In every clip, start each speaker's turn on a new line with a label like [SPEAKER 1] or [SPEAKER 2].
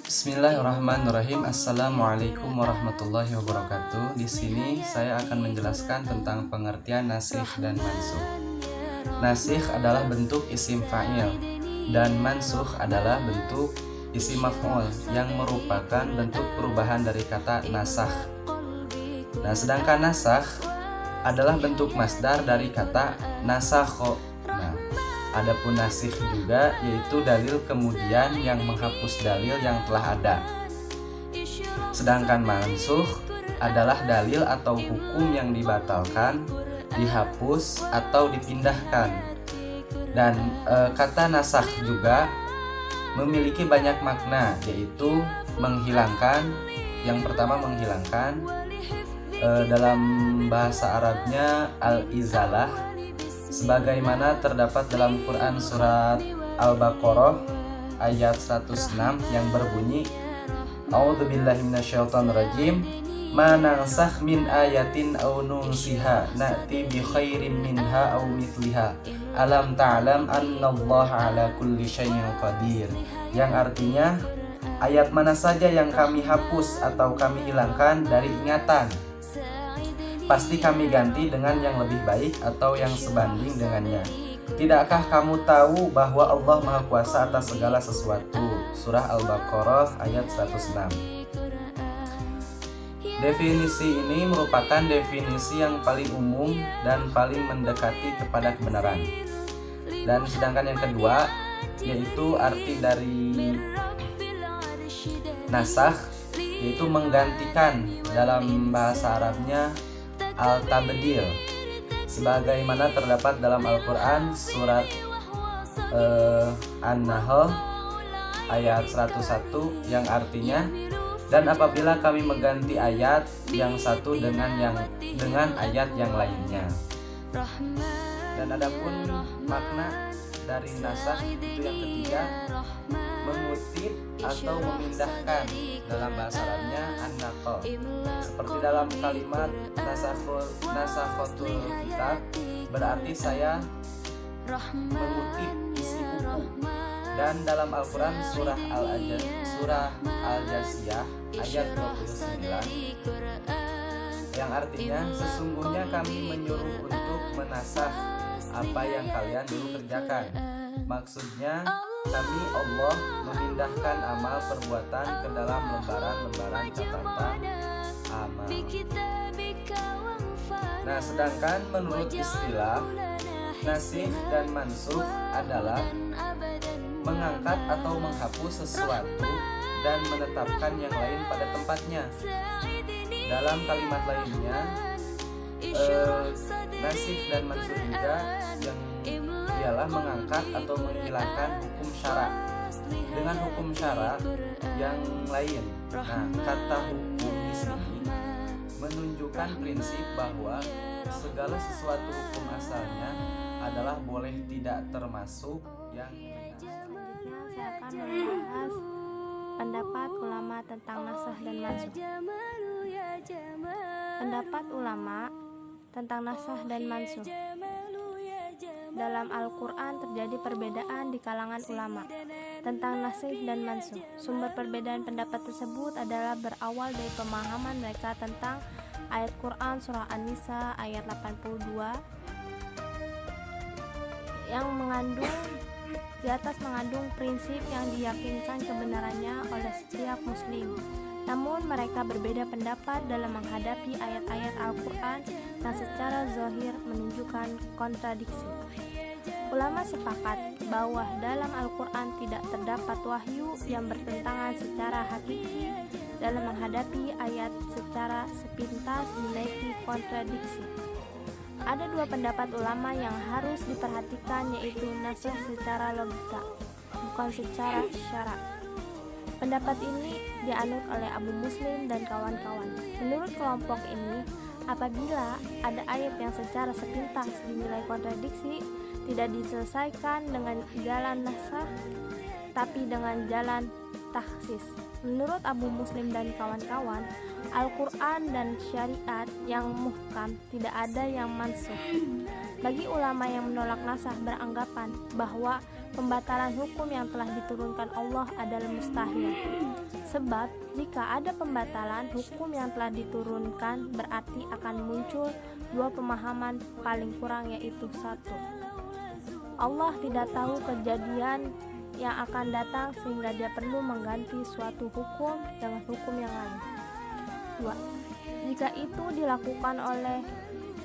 [SPEAKER 1] Bismillahirrahmanirrahim. Assalamualaikum warahmatullahi wabarakatuh. Di sini saya akan menjelaskan tentang pengertian nasikh dan mansukh. Nasikh adalah bentuk isim fa'il dan mansukh adalah bentuk isim maf'ul yang merupakan bentuk perubahan dari kata nasakh. Nah, sedangkan nasakh adalah bentuk masdar dari kata nasakho. Nah, adapun nasikh juga yaitu dalil kemudian yang menghapus dalil yang telah ada. Sedangkan mansukh adalah dalil atau hukum yang dibatalkan, dihapus atau dipindahkan. Dan kata nasakh juga memiliki banyak makna, yaitu menghilangkan. Yang pertama menghilangkan, dalam bahasa Arabnya al-izalah, sebagaimana terdapat dalam Quran surat Al-Baqarah ayat 106 yang berbunyi A'udzubillahi minasyaitonirrajim ma nansakh min ayatin aw nunsiha na'ti bi khairin minha aw mithliha alam ta'lam annallaha ala kulli syai'in qadir, yang artinya ayat mana saja yang kami hapus atau kami hilangkan dari ingatan, pasti kami ganti dengan yang lebih baik atau yang sebanding dengannya. Tidakkah kamu tahu bahwa Allah Maha Kuasa atas segala sesuatu? Surah Al-Baqarah ayat 106. Definisi ini merupakan definisi yang paling umum dan paling mendekati kepada kebenaran. Dan sedangkan yang kedua, yaitu arti dari nasakh, yaitu menggantikan, dalam bahasa Arabnya al-tabdil, sebagaimana terdapat dalam Al-Quran surat An-Nahl ayat 101 yang artinya, dan apabila kami mengganti ayat yang satu dengan ayat yang lainnya. Dan adapun makna dari nasakh itu yang ketiga, mengutip atau memindahkan, dalam bahasa Arabnya an-naql, seperti dalam kalimat nasakhotul kitab, berarti saya mengutip isi buku. Dan dalam Al-Quran surah Al-Jasiyah ayat 29 yang artinya, sesungguhnya kami menyuruh untuk menasakh apa yang kalian dulu kerjakan. Maksudnya, kami Allah memindahkan amal perbuatan ke dalam lembaran-lembaran catatan amal. Nah, sedangkan menurut istilah, nasikh dan mansukh adalah mengangkat atau menghapus sesuatu dan menetapkan yang lain pada tempatnya. Dalam kalimat lainnya, nasikh dan mansukh juga yang ialah mengangkat atau menghilangkan hukum syara dengan hukum syara yang lain. Nah, kata hukum di sini menunjukkan prinsip bahwa segala sesuatu hukum asalnya adalah boleh tidak termasuk yang
[SPEAKER 2] Selanjutnya saya akan membahas pendapat ulama tentang nasakh dan mansukh. Pendapat ulama tentang nasakh dan mansukh. Dalam Al-Quran terjadi perbedaan di kalangan ulama tentang nasikh dan mansukh. Sumber perbedaan pendapat tersebut adalah berawal dari pemahaman mereka tentang ayat Quran surah An-Nisa ayat 82 yang mengandung prinsip yang diyakinkan kebenarannya oleh setiap muslim. Namun mereka berbeda pendapat dalam menghadapi ayat-ayat Al-Quran yang secara zahir menunjukkan kontradiksi. Ulama sepakat bahwa dalam Al-Quran tidak terdapat wahyu yang bertentangan secara hakiki. Dalam menghadapi ayat secara sepintas memiliki kontradiksi. Ada dua pendapat ulama yang harus diperhatikan, yaitu nasakh secara logika, bukan secara syara'. Pendapat ini dianut oleh Abu Muslim dan kawan-kawan. Menurut kelompok ini, apabila ada ayat yang secara sepintas dinilai kontradiksi, tidak diselesaikan dengan jalan nasakh, tetapi dengan jalan takhsis. Menurut Abu Muslim dan kawan-kawan, Al-Quran dan syariat yang muhkam tidak ada yang mansukh. Bagi ulama yang menolak nasakh beranggapan bahwa pembatalan hukum yang telah diturunkan Allah adalah mustahil. Sebab jika ada pembatalan hukum yang telah diturunkan, berarti akan muncul dua pemahaman paling kurang, yaitu satu, Allah tidak tahu kejadian yang akan datang sehingga dia perlu mengganti suatu hukum dengan hukum yang lain. 2. Jika itu dilakukan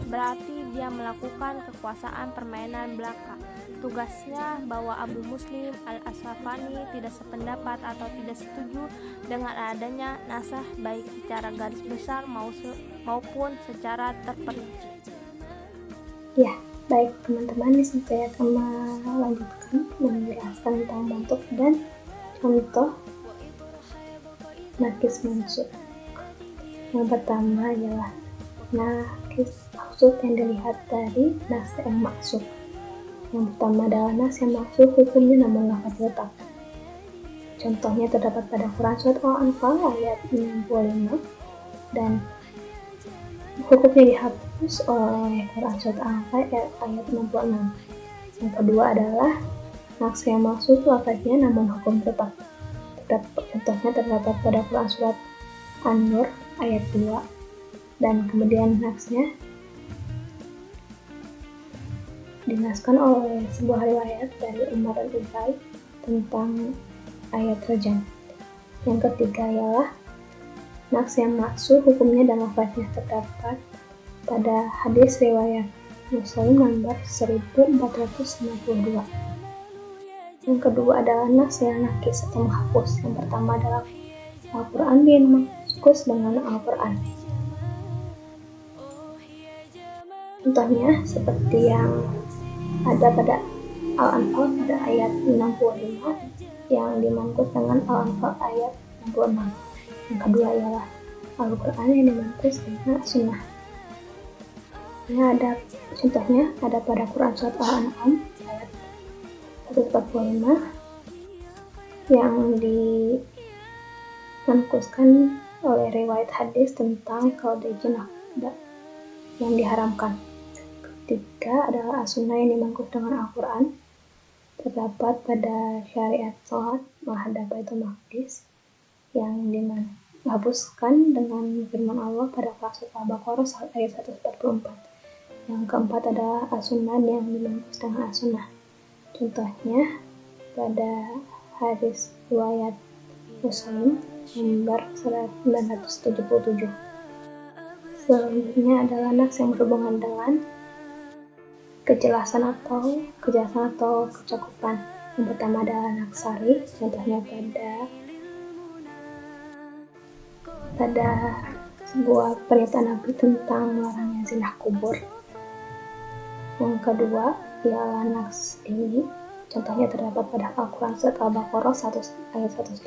[SPEAKER 2] berarti dia melakukan kekuasaan permainan belaka. Tugasnya bahwa Abu Muslim Al-Asfahani tidak sependapat atau tidak setuju dengan adanya nasakh baik secara garis besar maupun secara terperinci.
[SPEAKER 3] Ya, baik teman-teman, saya akan melanjutkan menjelaskan tentang bentuk dan contoh nakis mansukh. Yang pertama adalah nakis maksud yang dilihat dari nas yang maksud. Yang pertama adalah nas yang maksud hukumnya namun lafaz tetap. Contohnya terdapat pada Quran surat Al-Anfal ayat 65 dan hukumnya dihapus oleh Quran surat Al-Anfal ayat 66. Yang kedua adalah nas yang maksud lafaznya namun hukum tetap. Contohnya terdapat pada Quran surat An-Nur ayat 2 dan kemudian nasnya dinaskan oleh sebuah riwayat dari Umar dan Ubay tentang ayat rajam. Yang ketiga ialah nas yang maksud hukumnya dan lafaznya terdapat pada hadis riwayat Muslim nomor 1452. Yang kedua adalah nas yang nakis atau menghapus. Yang pertama adalah Al-Quran yang menghapus dengan Al-Quran. Contohnya seperti yang ada pada Al-Anfal pada ayat 65 yang dimangkus dengan Al-Anfal ayat 66. Yang kedua ialah Al-Quran yang dimangkus dengan Sunnah. Ini ada contohnya ada pada Quran surat Al-An'am ayat 145 yang dimangkuskan oleh riwayat hadis tentang kaudaijin yang diharamkan. Ketiga adalah as-sunnah yang dimangkus dengan Al-Quran, terdapat pada syariat salat menghadap Baitul Maqdis yang dihapuskan dengan firman Allah pada surat Al-Baqarah ayat 144. Yang keempat adalah as-sunnah yang dimangkus dengan as-sunnah. Contohnya pada hadis riwayat Muslim nomor 977. Selanjutnya adalah nas yang berhubungan dengan kejelasan atau kecakupan. Yang pertama adalah nas sari, contohnya pada sebuah pernyataan Nabi tentang melarangnya zina kubur. Yang kedua ialah nas ini, contohnya terdapat pada Al-Quran surat Al-Baqarah ayat 180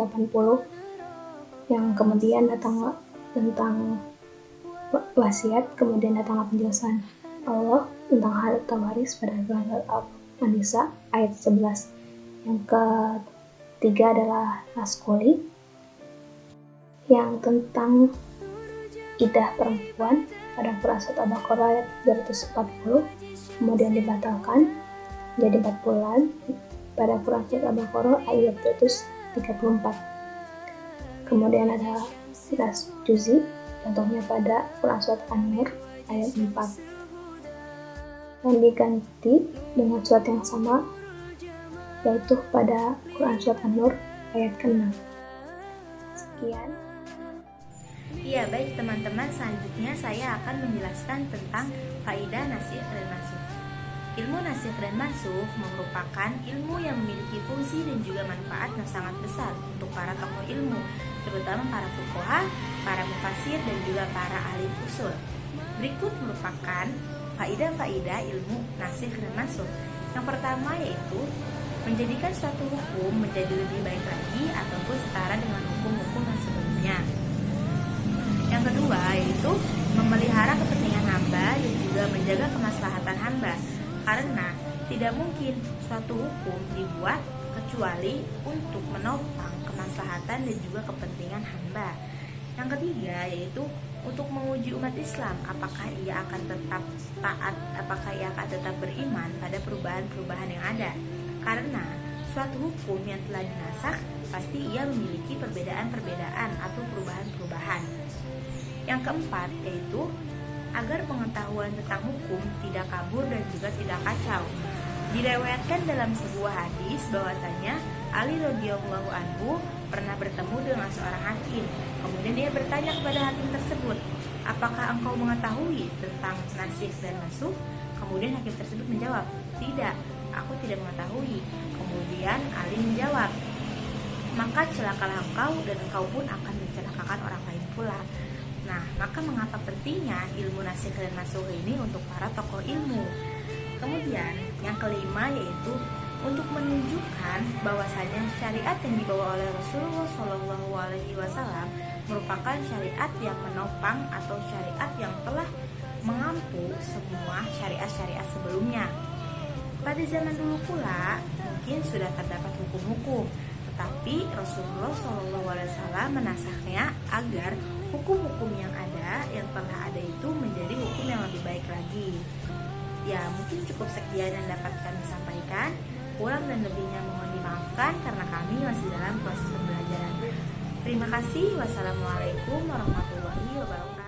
[SPEAKER 3] yang kemudian datang tentang wasiat, kemudian datanglah penjelasan Allah tentang hal tawaris pada surat An-Nisa ayat 11. Yang ketiga adalah nas qoli yang tentang iddah perempuan pada Quran surat Al-Baqarah ayat 240 kemudian dibatalkan jadi 4 bulan pada Quran surat Al-Baqarah ayat 234. Kemudian ada nas juzi, contohnya pada Quran surat An-Nur ayat 4 yang diganti dengan surat yang sama yaitu pada Quran surat An-Nur ayat ke-6. Sekian.
[SPEAKER 4] Iya, baik teman-teman, selanjutnya saya akan menjelaskan tentang faidah nasikh dan mansukh. Ilmu nasikh dan mansukh merupakan ilmu yang memiliki fungsi dan juga manfaat yang sangat besar untuk para tokoh ilmu, terutama para fuqaha, para mufassir dan juga para ahli usul. Berikut merupakan faidah-faidah ilmu nasikh dan mansukh. Yang pertama yaitu menjadikan suatu hukum menjadi lebih baik lagi ataupun setara dengan hukum-hukum yang sebelumnya. Yang kedua yaitu memelihara kepentingan hamba dan juga menjaga kemaslahatan hamba, karena tidak mungkin suatu hukum dibuat kecuali untuk menopang kemaslahatan dan juga kepentingan hamba. Yang ketiga yaitu untuk menguji umat Islam apakah ia akan tetap taat, apakah ia akan tetap beriman pada perubahan-perubahan yang ada. Karena suatu hukum yang telah dinasakh pasti ia memiliki perbedaan-perbedaan atau perubahan-perubahan. Yang keempat yaitu agar pengetahuan tentang hukum tidak kabur dan juga tidak kacau. Direwetkan dalam sebuah hadis bahwasanya Ali radhiyallahu anhu pernah bertemu dengan seorang hakim. Kemudian dia bertanya kepada hakim tersebut, "Apakah engkau mengetahui tentang nasikh dan mansukh?" Kemudian hakim tersebut menjawab, "Tidak, aku tidak mengetahui." Kemudian Ali menjawab, "Maka celakalah engkau dan engkau pun akan mencelakakan orang lain pula." Nah, maka mengapa pentingnya ilmu nasikh dan mansukh ini untuk para tokoh ilmu? Kemudian yang kelima yaitu untuk menunjukkan bahwasanya syariat yang dibawa oleh Rasulullah SAW merupakan syariat yang menopang atau syariat yang telah mengampu semua syariat-syariat sebelumnya. Pada zaman dulu pula mungkin sudah terdapat hukum-hukum, tetapi Rasulullah SAW menasakhnya agar hukum-hukum yang telah ada itu menjadi hukum yang lebih baik lagi. Ya, mungkin cukup sekian yang dapat kami sampaikan. Kurang dan lebihnya mohon dimaafkan karena kami masih dalam proses pembelajaran. Terima kasih. Wassalamualaikum warahmatullahi wabarakatuh.